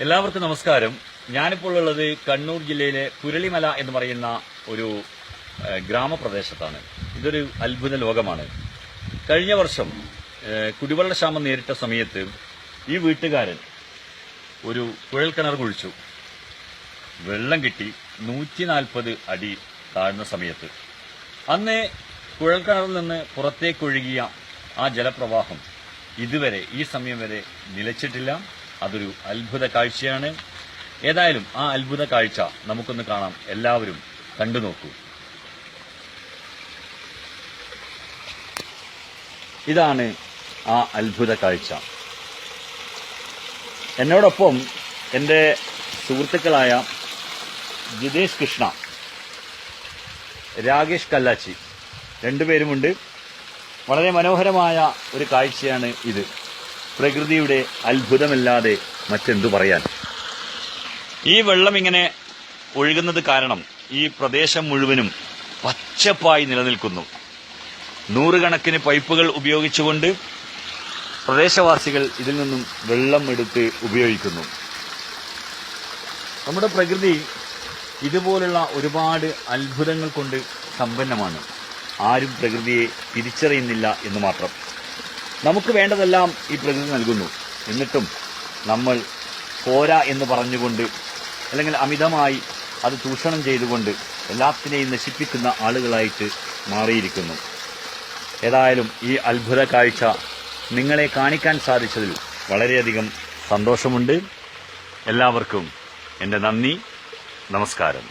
എല്ലാവർക്കും നമസ്കാരം. ഞാനിപ്പോൾ ഉള്ളത് കണ്ണൂർ ജില്ലയിലെ പുരളിമല എന്ന് പറയുന്ന ഒരു ഗ്രാമപ്രദേശത്താണ്. ഇതൊരു അത്ഭുത ലോകമാണ്. കഴിഞ്ഞ വർഷം കുടിവെള്ളക്ഷാമം നേരിട്ട സമയത്ത് ഈ വീട്ടുകാരൻ ഒരു കുഴൽക്കിണർ കുഴിച്ചു. വെള്ളം കിട്ടി 140 അടി താഴ്ന്ന സമയത്ത്. അന്ന് കുഴൽക്കിണറിൽ നിന്ന് പുറത്തേക്കൊഴുകിയ ആ ജലപ്രവാഹം ഇതുവരെ ഈ സമയം വരെ നിലച്ചിട്ടില്ല. അതൊരു അത്ഭുത കാഴ്ചയാണ്. ഏതായാലും ആ അത്ഭുത കാഴ്ച നമുക്കൊന്ന് കാണാം. എല്ലാവരും കണ്ടു നോക്കൂ. ഇതാണ് ആ അത്ഭുത കാഴ്ച. എന്നോടൊപ്പം എൻ്റെ സുഹൃത്തുക്കളായ ജിതേഷ് കൃഷ്ണ, രാകേഷ് കല്ലാച്ചി രണ്ടുപേരുമുണ്ട്. വളരെ മനോഹരമായ ഒരു കാഴ്ചയാണ് ഇത്. പ്രകൃതിയുടെ അത്ഭുതമല്ലാതെ മറ്റെന്തു പറയാൻ. ഈ വെള്ളം ഇങ്ങനെ ഒഴുകുന്നത് കാരണം ഈ പ്രദേശം മുഴുവനും പച്ചപ്പായി നിലനിൽക്കുന്നു. നൂറുകണക്കിന് പൈപ്പുകൾ ഉപയോഗിച്ചുകൊണ്ട് പ്രദേശവാസികൾ ഇതിൽ നിന്നും വെള്ളം എടുത്ത് ഉപയോഗിക്കുന്നു. നമ്മുടെ പ്രകൃതി ഇതുപോലുള്ള ഒരുപാട് അത്ഭുതങ്ങൾ കൊണ്ട് സമ്പന്നമാണ്. ആരും പ്രകൃതിയെ തിരിച്ചറിയുന്നില്ല എന്ന് മാത്രം. നമുക്ക് വേണ്ടതെല്ലാം ഈ പ്രകൃതി നൽകുന്നു. എന്നിട്ടും നമ്മൾ പോരാ എന്ന് പറഞ്ഞുകൊണ്ട് അല്ലെങ്കിൽ അമിതമായി അത് ചൂഷണം ചെയ്തുകൊണ്ട് എല്ലാത്തിനെയും നശിപ്പിക്കുന്ന ആളുകളായിട്ട് മാറിയിരിക്കുന്നു. ഏതായാലും ഈ അത്ഭുത കാഴ്ച നിങ്ങളെ കാണിക്കാൻ സാധിച്ചതിൽ വളരെയധികം സന്തോഷമുണ്ട്. എല്ലാവർക്കും എൻ്റെ നന്ദി, നമസ്കാരം.